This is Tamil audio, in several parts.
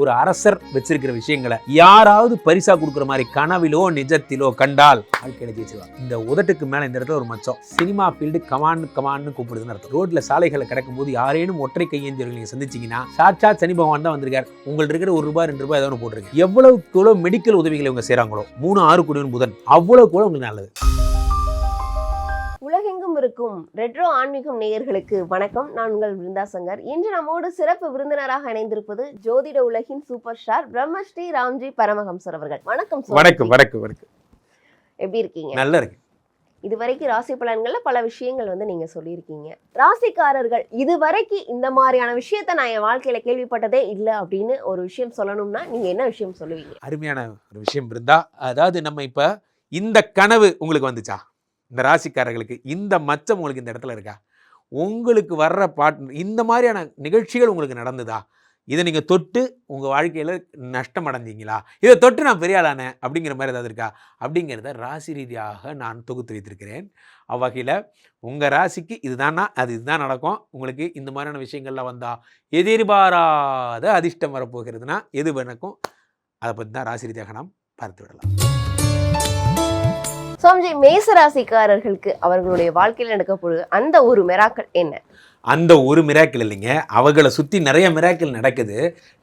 ஒரு அரசர் வச்சிருக்கிற விஷயங்களை யாராவது பரிசா கொடுக்குற மாதிரி கனவிலோ நிஜத்திலோ கண்டால் வாழ்க்கையில ஜெயிச்சிருவாங்க. இந்த உதட்டுக்கு மேல இந்த இடத்துல ஒரு மச்சம். சினிமா ஃபீல்டு கமான்னு கூப்பிடுதுன்னு அர்த்தம். ரோட்ல சாலைகளை கிடக்கும் போது யாரேனும் ஒற்றை கையேந்தியர்கள் நீங்க சந்திச்சீங்கன்னா சாட்சாத் சனி பகவான் தான் வந்திருக்காரு. உங்களுக்கு இருக்கிற ₹1 ₹2 ஏதாவது போட்டுருக்கு. எவ்வளவு மெடிக்கல் உதவிகளை இவங்க செய்யறாங்களோ 3-6 கூடிய புதன் அவ்வளவு கூட உங்களுக்கு நல்லது. உலகெங்கும் இருக்கும் ரெட்ரோ ஆன்மீகம் நேயர்களுக்கு வணக்கம். நான் உங்கள் பிருந்தா சங்கர். இன்று நம்மோடு சிறப்பு விருந்தினராக இணைந்திருப்பது ஜோதிட உலகின் சூப்பர் ஸ்டார் பிரம்மஸ்ரீ ராம்ஜி பரமஹம்சர் அவர்கள். வணக்கம். வணக்கம். எப்படி இருக்கீங்க? நல்லா இருக்கு. இதுவரைக்கும் ராசி பலன்கள்ல பல விஷயங்கள் நீங்க சொல்லியிருக்கீங்க. ராசிக்காரர்கள் இதுவரைக்கும் இந்த மாதிரியான விஷயத்த நான் என் வாழ்க்கையில கேள்விப்பட்டதே இல்லை அப்படின்னு ஒரு விஷயம் சொல்லணும்னா நீங்க என்ன விஷயம் சொல்லுவீங்க? அருமையான ஒரு விஷயம் இருந்தா, அதாவது நம்ம இப்ப இந்த கனவு உங்களுக்கு வந்துச்சா? இந்த ராசிக்காரர்களுக்கு இந்த மச்சம் உங்களுக்கு இந்த இடத்துல இருக்கா? உங்களுக்கு வர்ற இந்த மாதிரியான நிகழ்ச்சிகள் உங்களுக்கு நடந்ததா? இதை நீங்கள் தொட்டு உங்கள் வாழ்க்கையில் நஷ்டம் அடைஞ்சிங்களா? இதை தொட்டு நான் பெரிய ஆளானேன் அப்படிங்கிற மாதிரி ஏதாவது இருக்கா? அப்படிங்கிறத ராசி ரீதியாக நான் தொகுத்து வைத்திருக்கிறேன். அவ்வகையில் உங்கள் ராசிக்கு இதுதானா இதுதான் நடக்கும். உங்களுக்கு இந்த மாதிரியான விஷயங்கள்லாம் வந்தால் எதிர்பாராத அதிர்ஷ்டம் வரப்போகிறதுனா எது நடக்கும்? அதை பற்றி தான் ராசி ரீதியாக நாம் பார்த்து விடலாம். சுவாமிஜி, மேச ராசிக்காரர்களுக்கு அவர்களுடைய வாழ்க்கையில் நடக்கப்படுது அந்த ஒரு மிராக்கள் என்ன? அந்த ஒரு மிராக்கிள் இல்லைங்க, அவங்களை சுற்றி நிறைய மிராக்கிள் நடக்குது.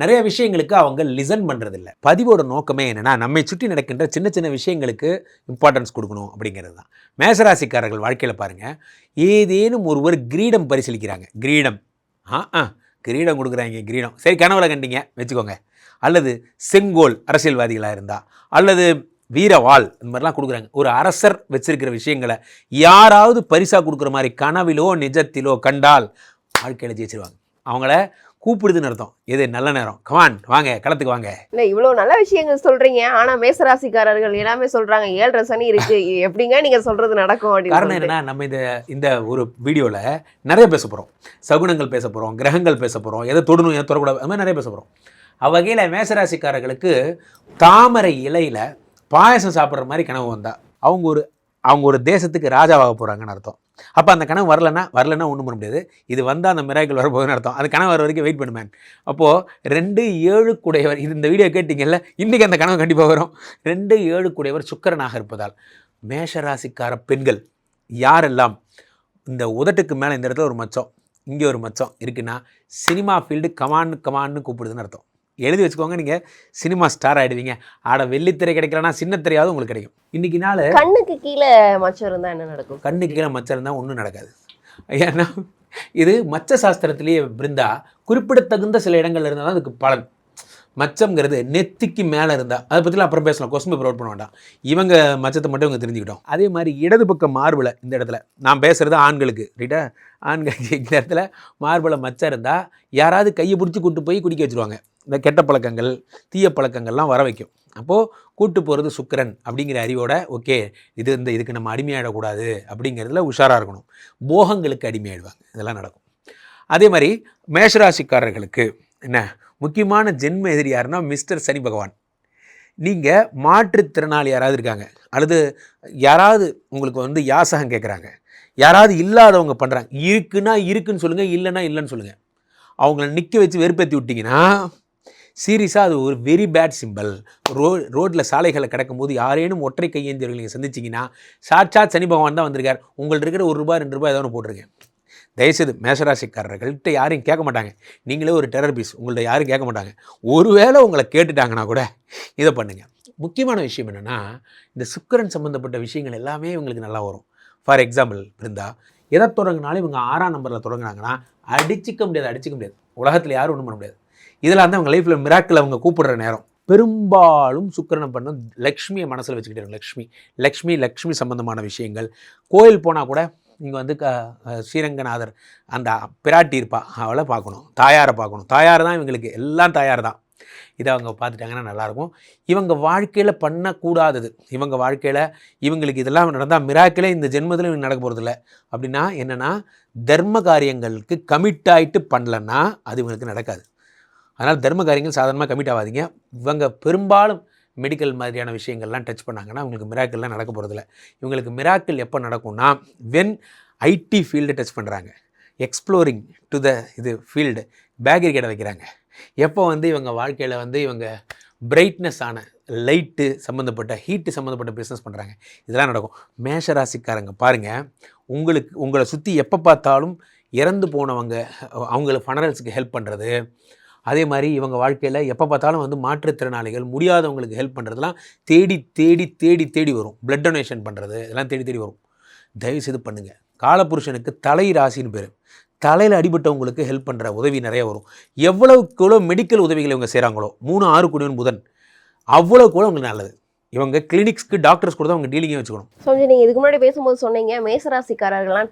நிறைய விஷயங்களுக்கு அவங்க லிசன் பண்ணுறதில்ல. பதிவோட நோக்கமே என்னென்னா, நம்மை சுற்றி நடக்கின்ற சின்ன சின்ன விஷயங்களுக்கு இம்பார்ட்டன்ஸ் கொடுக்கணும் அப்படிங்கிறது தான். மேசராசிக்காரர்கள் வாழ்க்கையில் பாருங்கள், ஏதேனும் ஒருவர் கிரீடம் பரிசீலிக்கிறாங்க. கிரீடம் கொடுக்குறாங்க. கிரீடம் சரி, கனவுல கண்டிங்க வச்சுக்கோங்க. அல்லது செங்கோல் அரசியல்வாதிகளாக இருந்தால், அல்லது வீரவாள் இந்த மாதிரிலாம் கொடுக்குறாங்க. ஒரு அரசர் வச்சிருக்கிற விஷயங்களை யாராவது பரிசா கொடுக்குற மாதிரி கனவிலோ நிஜத்திலோ கண்டால் வாழ்க்கையில் ஜெயிச்சிருவாங்க. அவங்கள கூப்பிடுதுன்னு அர்த்தம். எது நல்ல நேரம், கமான் வாங்க களத்துக்கு வாங்க. இல்லை, இவ்வளோ நல்ல விஷயங்கள் சொல்றீங்க, ஆனால் மேசராசிக்காரர்கள் எல்லாமே சொல்றாங்க 7.5 சனி இருக்கு, எப்படிங்க நீங்க சொல்றது நடக்கும் அப்படின்னு. காரணம் என்னன்னா, நம்ம இந்த ஒரு வீடியோவில் நிறைய பேச போகிறோம். சகுனங்கள் பேச போகிறோம், கிரகங்கள் பேச போகிறோம், எதை தொடணும் எதை தொடக்கூடாது, அது மாதிரி நிறைய பேச போகிறோம். அவ்வகையில் மேசராசிக்காரர்களுக்கு தாமரை இலையில் பாயசம் சாப்பிட்ற மாதிரி கனவு வந்தால் அவங்க ஒரு தேசத்துக்கு ராஜாவாக போகிறாங்கன்னு அர்த்தம். அப்போ அந்த கனவு வரலன்னா ஒன்றும் பண்ண முடியாது. இது வந்தால் அந்த மிராக்கிள் வரப்போகுதுன்னு அர்த்தம். அது கனவு வர வரைக்கும் வெயிட் பண்ணுவேன். அப்போது 2-7 கூடையவர், இது இந்த வீடியோ கேட்டிங்கல்ல, இன்றைக்கி அந்த கனவு கண்டிப்பாக வரும். 2-7 கூடையவர் சுக்கிரனாக இருப்பதால் மேஷராசிக்கார பெண்கள் யாரெல்லாம் இந்த உதட்டுக்கு மேலே இந்த இடத்துல ஒரு மச்சம், இங்கே ஒரு மச்சம் இருக்குன்னா சினிமா ஃபீல்டு கமான்னு கூப்பிடுதுன்னு அர்த்தம். எழுதி வச்சுக்கோங்க, நீங்கள் சினிமா ஸ்டார் ஆகிடுவீங்க. வெள்ளித்திரை கிடைக்கலன்னா சின்னத்திரையாவது உங்களுக்கு கிடைக்கும். இன்றைக்கி நாள் கண்ணுக்கு கீழே மச்சம் இருந்தால் என்ன நடக்கும்? கண்ணுக்கு கீழே மச்சம் இருந்தால் ஒன்றும் நடக்காது. ஏன்னா இது மச்ச சாஸ்திரத்திலேயே பிருந்தா குறிப்பிடத்தகுந்த சில இடங்கள் இருந்தால் தான் அதுக்கு பலன். மச்சம்ங்கிறது நெத்திக்கு மேலே இருந்தால் அதை பற்றிலாம் அப்புறம் பேசலாம், கொஸ்டின் பேப்பர் அவுட் பண்ண வேண்டாம். இவங்க மச்சத்தை மட்டும் இவங்க தெரிஞ்சுக்கிட்டோம். அதே மாதிரி இடது பக்கம் மார்பில் இந்த இடத்துல நான் பேசுகிறது ஆண்களுக்கு, ரைட்டா? ஆண்களுக்கு இந்த இடத்துல மார்பில் மச்சம் இருந்தால் யாராவது கையை பிடிச்சி கூட்டு போய் குடிக்க வச்சுருவாங்க. இந்த கெட்ட பழக்கங்கள் தீய பழக்கங்கள்லாம் வர வைக்கும். அப்போது கூட்டு போகிறது சுக்கிரன் அப்படிங்கிற அறிவோட ஓகே இதுக்கு நம்ம அடிமையாகிடக்கூடாது அப்படிங்கிறதுல உஷாராக இருக்கணும். போகங்களுக்கு அடிமையாயிடுவாங்க, இதெல்லாம் நடக்கும். அதே மாதிரி மேஷராசிக்காரர்களுக்கு என்ன முக்கியமான ஜென்ம எதிரி யாருன்னா மிஸ்டர் சனி பகவான். நீங்கள் மாற்றுத்திறனாளி யாராவது இருக்காங்க, அல்லது யாராவது உங்களுக்கு யாசகம் கேட்குறாங்க, யாராவது இல்லாதவங்க பண்ணுறாங்க, இருக்குன்னு சொல்லுங்கள், இல்லைன்னு சொல்லுங்கள். அவங்கள நிற்க வச்சு வெறுப்பேற்றி விட்டிங்கன்னா சீரியஸாக அது ஒரு வெரி பேட் சிம்பிள். ரோட்டில் சாலைகளை கிடக்கும்போது யாரேனும் ஒற்றை கையேந்தியர்கள் நீங்கள் சந்திச்சிங்கன்னா சாட்சாத் சனி பகவான் தான் வந்திருக்கார். உங்களுக்கு இருக்கிற ₹1 ₹2 ஏதாவது போட்டிருக்கேன். தயவுசெய்து மேஷராசிக்காரர்கள்ட்ட யாரையும் கேட்க மாட்டாங்க. நீங்களே ஒரு டெரர் பீஸ், உங்கள்ட்ட யாரும் கேட்க மாட்டாங்க. ஒருவேளை உங்களை கேட்டுட்டாங்கன்னா கூட இதை பண்ணுங்கள். முக்கியமான விஷயம் என்னென்னா, இந்த சுக்கிரன் சம்மந்தப்பட்ட விஷயங்கள் எல்லாமே இவங்களுக்கு நல்லா வரும். ஃபார் எக்ஸாம்பிள் பிருந்தா, எதை தொடங்கினாலும் இவங்க 6ஆம் நம்பரில் தொடங்கினாங்கன்னா அடிச்சிக்க முடியாது. உலகத்தில் யாரும் ஒன்றும் பண்ண முடியாது. இதெல்லாம் வந்து அவங்க லைஃப்பில் மிராக்கிள் அவங்க கூப்பிடுற நேரம். பெரும்பாலும் சுக்கிரனை பண்ண லக்ஷ்மியை மனசில் வச்சுக்கிட்டே லக்ஷ்மி சம்பந்தமான விஷயங்கள். கோயில் போனால் கூட நீங்கள் ஸ்ரீரங்கநாதர் அந்த பிராட்டி இருப்பா, அவளை பார்க்கணும், தாயாரை பார்க்கணும். தாயார் தான் இவங்களுக்கு எல்லாம், தாயார் தான். இதை அவங்க பார்த்துட்டாங்கன்னா நல்லாயிருக்கும். இவங்க வாழ்க்கையில் பண்ணக்கூடாதது, இவங்க வாழ்க்கையில் இவங்களுக்கு இதெல்லாம் நடந்தால் மிராக்கிளே இந்த ஜென்மத்தில் இவங்க நடக்க போகிறதில்ல. அப்படின்னா என்னென்னா, தர்ம காரியங்களுக்கு கமிட் ஆகிட்டு பண்ணலன்னா அது இவங்களுக்கு நடக்காது. அதனால் தர்ம காரியங்கள் சாதாரணமாக கமிட் ஆகாதீங்க. இவங்க பெரும்பாலும் மெடிக்கல் மாதிரியான விஷயங்கள்லாம் டச் பண்ணாங்கன்னா அவங்களுக்கு மிராக்கிள்லாம் நடக்க போகிறதில்ல. இவங்களுக்கு மிராக்கிள் எப்போ நடக்கும்னா, வென் ஐடி ஃபீல்டு டச் பண்ணுறாங்க, எக்ஸ்ப்ளோரிங் டு த இது ஃபீல்டு பேக்கரி கடை வைக்கிறாங்க. எப்போ வந்து இவங்க வாழ்க்கையில் வந்து இவங்க பிரைட்னஸ் ஆன லைட்டு சம்மந்தப்பட்ட ஹீட்டு சம்மந்தப்பட்ட பிஸ்னஸ் பண்ணுறாங்க, இதெல்லாம் நடக்கும். மேஷராசிக்காரங்க பாருங்கள், உங்களை சுற்றி எப்போ பார்த்தாலும் இறந்து போனவங்க அவங்கள ஃபனரல்ஸுக்கு ஹெல்ப் பண்ணுறது, அதே மாதிரி இவங்க வாழ்க்கையில் எப்போ பார்த்தாலும் வந்து மாற்றுத்திறனாளிகள் முடியாதவங்களுக்கு ஹெல்ப் பண்ணுறதுலாம் தேடி தேடி தேடி தேடி வரும். பிளட் டொனேஷன் பண்ணுறது இதெல்லாம் தேடி தேடி வரும். தயவுசெய்து பண்ணுங்கள். காலபுருஷனுக்கு தலை ராசின்னு பேர். தலையில் அடிபட்டவங்களுக்கு ஹெல்ப் பண்ணுற உதவி நிறைய வரும். எவ்வளவுக்கு மெடிக்கல் உதவிகளை இவங்க செய்கிறாங்களோ 3-6 கூடியவன் புதன் அவ்வளோ கூட உங்களுக்கு நல்லது. இவங்க கிளினிக்ஸ்க்கு டாக்டர்ஸ் கூட தான் அவங்க டீலிங்கே வச்சுக்கணும். ஸோ நீங்கள் இதுக்கு முன்னாடி பேசும்போது சொன்னீங்க மேசராசிக்காரர்கள்லாம்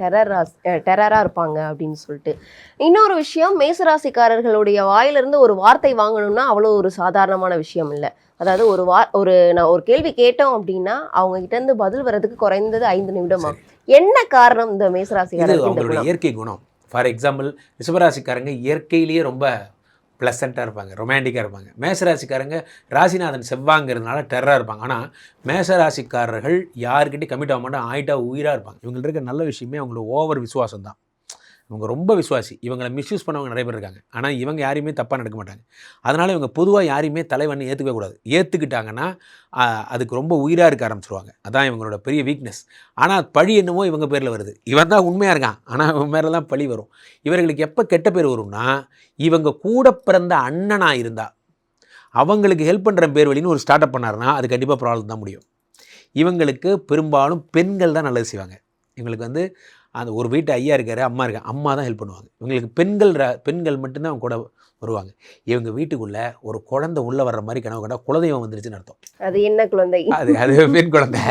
டெரராக இருப்பாங்க அப்படின்னு சொல்லிட்டு. இன்னொரு விஷயம், மேசராசிக்காரர்களுடைய வாயிலிருந்து ஒரு வார்த்தை வாங்கணும்னா அவ்வளோ ஒரு சாதாரணமான விஷயம் இல்லை. அதாவது நான் ஒரு கேள்வி கேட்டோம் அப்படின்னா அவங்க கிட்ட இருந்து பதில் வர்றதுக்கு குறைந்தது 5 நிமிடமா. என்ன காரணம் இந்த மேசராசிக்காரர்கள்? அவங்களோட இயற்கை குணம். ஃபார் எக்ஸாம்பிள், ரிஷபராசிக்காரங்க இயற்கையிலேயே ரொம்ப ப்ளசண்ட்டாக இருப்பாங்க, ரொமான்டிக்காக இருப்பாங்க. மேசராசிக்காரங்க ராசிநாதன் செவ்வாங்கிறதுனால டெரராக இருப்பாங்க. ஆனால் மேசராசிக்காரர்கள் யாருக்கிட்டையும் கமிட் ஆக மாட்டாங்க, ஆயிட்டா உயிராக இருப்பாங்க. இவங்கள்ட்ட இருக்க நல்ல விஷயமே அவங்களோட ஓவர் விசுவாசம் தான். இவங்க ரொம்ப விசுவாசி. இவங்களை மிஸ்யூஸ் பண்ணவங்க நிறைய பேர் இருக்காங்க. ஆனால் இவங்க யாரையுமே தப்பாக நடக்க மாட்டாங்க. அதனால் இவங்க பொதுவாக யாரையுமே தலைவன் ஏற்றுக்கவே கூடாது. ஏற்றுக்கிட்டாங்கன்னா அதுக்கு ரொம்ப உயிராக இருக்க ஆரம்பிச்சிருவாங்க. அதான் இவங்களோட பெரிய வீக்னஸ். ஆனால் பழி என்னமோ இவங்க பேரில் வருது. இவன் தான் உண்மையாக இருக்கான், ஆனால் இவன் மேலே தான் பழி வரும். இவர்களுக்கு எப்போ கெட்ட பேர் வரும்னா, இவங்க கூட பிறந்த அண்ணனாக இருந்தால் அவங்களுக்கு ஹெல்ப் பண்ணுற பேர் வழின்னு ஒரு ஸ்டார்ட் அப் பண்ணாருன்னா அது கண்டிப்பாக ப்ராப்ளம் தான் முடியும். இவங்களுக்கு பெரும்பாலும் பெண்கள் தான் நல்லது செய்வாங்க. இவங்களுக்கு வந்து அந்த ஒரு வீட்டு ஐயா இருக்காரு, அம்மா இருக்காங்க, அம்மா தான் ஹெல்ப் பண்ணுவாங்க. இவங்களுக்கு பெண்கள் மட்டும்தான் அவங்க கூட வருவாங்க. இவங்க வீட்டுக்குள்ளே ஒரு குழந்தை உள்ளே வர்ற மாதிரி கனவு கண்டா குலதெய்வம் வந்துருச்சுன்னு அர்த்தம். அது என்ன குழந்தை? அது பெண் குழந்தை.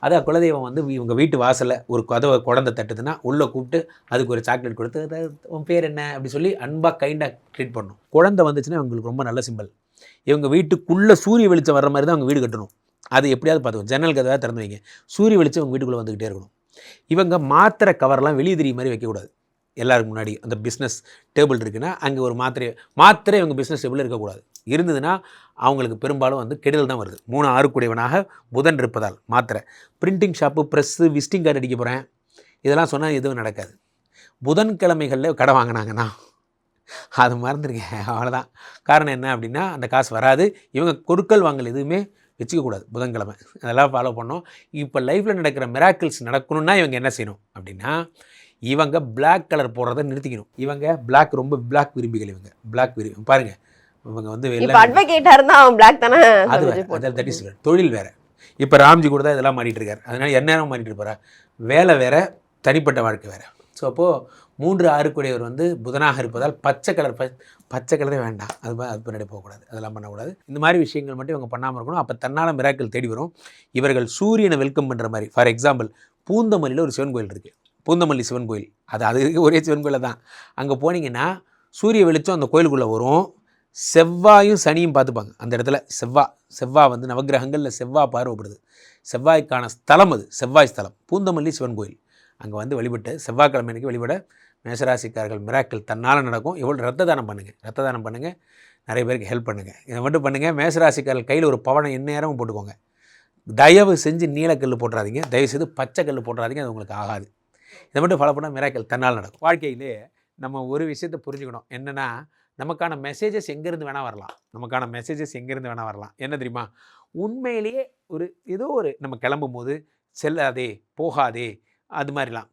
அதான் குலதெய்வம் வந்து இவங்க வீட்டு வாசலில் ஒரு கதவை குழந்தை தட்டுதுன்னா உள்ளே கூப்பிட்டு அதுக்கு ஒரு சாக்லேட் கொடுத்து உன் பேர் என்ன அப்படி சொல்லி அன்பாக கைண்டாக ட்ரீட் பண்ணணும். குழந்தை வந்துச்சுன்னா இவங்களுக்கு ரொம்ப நல்ல சிம்பிள். இவங்க வீட்டுக்குள்ளே சூரிய வெளிச்சம் வர்ற மாதிரி தான் அவங்க வீடு கட்டணும். அது எப்படியாவது பார்த்துக்கணும். ஜன்னல் கதவை திறந்து வைங்க, சூரிய வெளிச்சம் அவங்க வீட்டுக்குள்ளே வந்துக்கிட்டே இருக்கணும். இவங்க மாத்திரை கவர்லாம் வெளியே தெரிய மாதிரி வைக்கக்கூடாது. எல்லாருக்கு முன்னாடி அந்த பிஸ்னஸ் டேபிள் இருக்குன்னா அங்கே ஒரு மாத்திரை இவங்க பிஸ்னஸ் டேபிள் இருக்கக்கூடாது. இருந்ததுன்னா அவங்களுக்கு பெரும்பாலும் வந்து கெடுதல் தான் வருது. 3-6 கூடியவனாக புதன் இருப்பதால் மாத்திரை, printing shop, press, visiting card அடிக்க போகிறேன் இதெல்லாம் சொன்னால் எதுவும் நடக்காது. புதன்கிழமைகளில் கடை வாங்கினாங்கன்னா அது மறந்துடுங்க, அவ்வளோதான். காரணம் என்ன அப்படின்னா அந்த காசு வராது. இவங்க கொடுக்கல் வாங்கல் எதுவுமே வச்சுக்கக்கூடாது புதன்கிழமை. அதெல்லாம் ஃபாலோ பண்ணோம். இப்போ லைஃப்பில் நடக்கிற மிராக்கிள்ஸ் நடக்கணும்னா இவங்க என்ன செய்யணும் அப்படின்னா, இவங்க பிளாக் கலர் போடுறதை நிறுத்திக்கணும். இவங்க ரொம்ப பிளாக் விரும்பிகள். இவங்க பிளாக் பாருங்கள், இவங்க வந்து தட் இஸ் தொழில் வேறு. இப்போ ராம்ஜி கூட தான் இதெல்லாம் மாறிட்டு இருக்காரு. அதனால் எந்நேரம் மாறிட்டு இருப்பார். வேலை வேறு, தனிப்பட்ட வாழ்க்கை வேறு. ஸோ அப்போது 3-6 கூடியவர் வந்து புதனாக இருப்பதால் பச்சை கலரே வேண்டாம். அது பின்னாடி போகக்கூடாது, அதெல்லாம் பண்ணக்கூடாது. இந்த மாதிரி விஷயங்கள் மட்டும் இவங்க பண்ணாமல் இருக்கணும். அப்போ தன்னால் மிராக்கள் தேடி வரும். இவர்கள் சூரியனை வெல்கம் பண்ணுற மாதிரி. ஃபார் எக்ஸாம்பிள், பூந்தமல்லியில் ஒரு சிவன் கோயில் இருக்குது, பூந்தமல்லி சிவன் கோயில். அது ஒரே சிவன் கோயிலில் தான். அங்கே போனீங்கன்னா சூரிய வெளிச்சம் அந்த கோயிலுக்குள்ளே வரும். செவ்வாயும் சனியும் பார்த்துப்பாங்க அந்த இடத்துல. செவ்வாய் வந்து நவகிரகங்களில் செவ்வாய் பார்வைப்படுது. செவ்வாய்க்கான ஸ்தலம் அது, செவ்வாய் ஸ்தலம் பூந்தமல்லி சிவன் கோயில். அங்கே வந்து வழிபட்டு செவ்வாய்க்கிழமைக்கு வழிபட மேசராசிக்காரர்கள் மிராக்கிள் தன்னால் நடக்கும். எவ்வளோ ரத்த தானம் பண்ணுங்கள், நிறைய பேருக்கு ஹெல்ப் பண்ணுங்கள். இதை மட்டும் பண்ணுங்கள். மேசராசிக்காரர்கள் கையில் ஒரு பவனை எந்நேரமும் போட்டுக்கோங்க. தயவு செஞ்சு நீலக்கல் போட்டுறாதீங்க, தயவு செய்து பச்சை கல் போட்டுறாதீங்க, அது உங்களுக்கு ஆகாது. இதை மட்டும் ஃபாலோ பண்ணால் மிராக்கிள் தன்னால் நடக்கும். வாழ்க்கையிலே நம்ம ஒரு விஷயத்தை புரிஞ்சுக்கணும். என்னென்னா, நமக்கான மெசேஜஸ் எங்கேருந்து வேணால் வரலாம். என்ன தெரியுமா, உண்மையிலேயே ஏதோ ஒரு நம்ம கிளம்பும் போது செல்லாதே போகாதே அது மாதிரிலாம்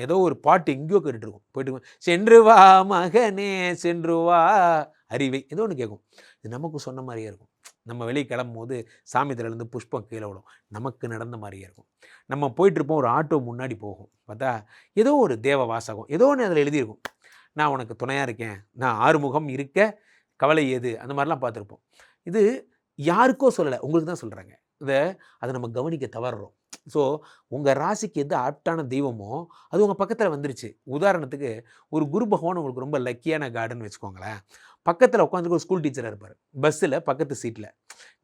ஏதோ ஒரு பாட்டு எங்கேயோ கேட்டுருக்கும். போயிட்டு சென்று வா மகனே சென்று வா அறிவை ஏதோ ஒன்று கேட்கும். இது நமக்கு சொன்ன மாதிரியே இருக்கும். நம்ம வெளியே கிளம்பும் போது சாமித்திலேருந்து புஷ்பம் கீழே விடும், நமக்கு நடந்த மாதிரியே இருக்கும். நம்ம போயிட்டுருப்போம், ஒரு ஆட்டோ முன்னாடி போகும், பார்த்தா ஏதோ ஒரு தேவ வாசகம் ஏதோ ஒன்று அதில் எழுதியிருக்கும். நான் உனக்கு துணையாக இருக்கேன், நான் ஆறுமுகம் இருக்க கவலை ஏது, அந்த மாதிரிலாம் பார்த்துருப்போம். இது யாருக்கோ சொல்லலை, உங்களுக்கு தான் சொல்கிறாங்க. அதை நம்ம கவனிக்க தவறுறோம். ஸோ உங்கள் ராசிக்கு எது ஆப்டான தெய்வமோ அது உங்கள் பக்கத்தில் வந்துருச்சு. உதாரணத்துக்கு ஒரு குரு பகவான் உங்களுக்கு ரொம்ப லக்கியான கார்டுன்னு வச்சுக்கோங்களேன். பக்கத்தில் உட்காந்துக்கு ஒரு ஸ்கூல் டீச்சராக இருப்பார், பஸ்ஸில் பக்கத்து சீட்டில்.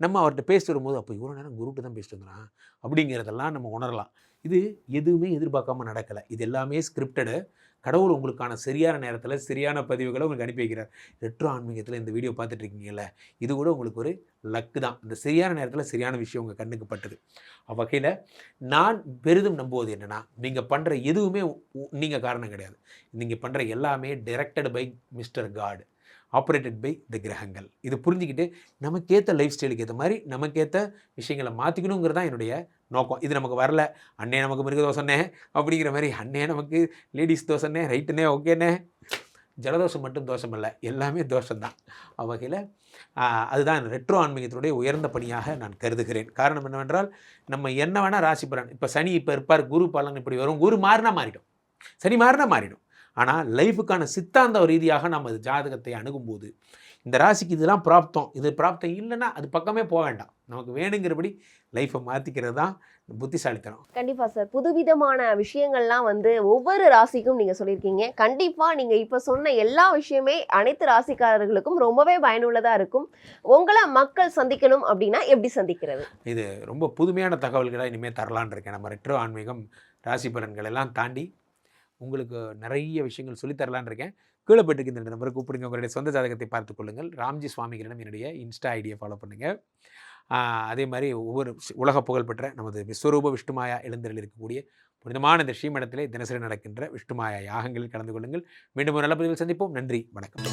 நம்ம அவர்கிட்ட பேசிட்டு வரும்போது அப்போ இவ்வளோ நேரம் குருட்டு தான் பேசிட்டு வந்துறான் அப்படிங்கிறதெல்லாம் நம்ம உணரலாம். இது எதுவுமே எதிர்பார்க்காம நடக்கலை. இது எல்லாமே ஸ்கிரிப்டடு. கடவுள் உங்களுக்கான சரியான நேரத்தில் சரியான பதிவுகளை உங்களுக்கு அனுப்பி வைக்கிறார். ரெட்ரோ ஆன்மீகத்தில் இந்த வீடியோ பார்த்துட்டு இருக்கீங்கல்ல, இது கூட உங்களுக்கு ஒரு லக்கு தான். இந்த சரியான நேரத்தில் சரியான விஷயம் உங்கள் கண்ணுக்கு பட்டுது. அவ்வகையில் நான் பெரிதும் நம்புவது என்னென்னா, நீங்கள் பண்ணுற எதுவுமே நீங்கள் காரணம் கிடையாது. நீங்கள் பண்ணுற எல்லாமே directed by mister God, operated by the கிரகங்கள். இது புரிஞ்சுக்கிட்டு நமக்கேற்ற லைஃப் ஸ்டைலுக்கு ஏற்ற மாதிரி நமக்கேற்ற விஷயங்களை மாற்றிக்கணுங்கிறது தான் என்னுடைய நோக்கம். இது நமக்கு வரல, அண்ணே நமக்கு மிருக தோசைண்ணே அப்படிங்கிற மாதிரி, அண்ணே நமக்கு லேடிஸ் தோசைண்ணே, ரைட்டுண்ணே, ஓகேண்ணே. ஜலதோஷம் மட்டும் தோஷம் இல்லை, எல்லாமே தோஷம்தான். அவ்வகையில் அதுதான் ரெட்ரோ ஆன்மீகத்தினுடைய உயர்ந்த பணியாக நான் கருதுகிறேன். காரணம் என்னவென்றால், நம்ம என்ன வேணால் ராசி பலன், இப்போ சனி இப்போ இருப்பார், குரு பலன் இப்படி வரும், குரு மாறினா மாறிடும், சனி மாறினா மாறிடும். ஆனால் லைஃபுக்கான சித்தாந்த ரீதியாக நம்ம ஜாதகத்தை அணுகும்போது இந்த ராசிக்கு இதெல்லாம் பிராப்தம், இது பிராப்தம் இல்லைன்னா அது பக்கமே போக வேண்டாம். நமக்கு வேணுங்கிறபடி லைஃப்பை மாற்றிக்கிறது தான் புத்திசாலித்தனம். கண்டிப்பாக சார். புதுவிதமான விஷயங்கள்லாம் ஒவ்வொரு ராசிக்கும் நீங்கள் சொல்லியிருக்கீங்க. கண்டிப்பாக நீங்கள் இப்போ சொன்ன எல்லா விஷயமே அனைத்து ராசிக்காரர்களுக்கும் ரொம்பவே பயனுள்ளதாக இருக்கும். உங்களை மக்கள் சந்திக்கணும் அப்படின்னா எப்படி சந்திக்கிறது? இது ரொம்ப புதுமையான தகவல்களை இனிமேல் தரலான் இருக்கேன். நம்ம ரெட்ரோ ஆன்மீகம் ராசி பலன்கள் எல்லாம் தாண்டி உங்களுக்கு நிறைய விஷயங்கள் சொல்லித்தரலான் இருக்கேன். கீழே போய்ட்டு இந்த நம்பரை கூப்பிடுங்க. உங்களுடைய சொந்த ஜாதகத்தை பார்த்துக் கொள்ளுங்கள். ராம்ஜி சுவாமிகளிடம் என்னுடைய இன்ஸ்டா ஐடியை ஃபாலோ பண்ணுங்கள். அதே மாதிரி ஒவ்வொரு உலக புகழ்பெற்ற நமது விஸ்வரூப விஷ்ணுமாயா எழுந்தரில் இருக்கக்கூடிய புனிதமான இந்த ஸ்ரீமடத்திலே தினசரி நடக்கின்ற விஷ்ணுமாயா யாகங்களில் கலந்து கொள்ளுங்கள். மீண்டும் ஒரு நல்ல பதிவில் சந்திப்போம். நன்றி, வணக்கம்.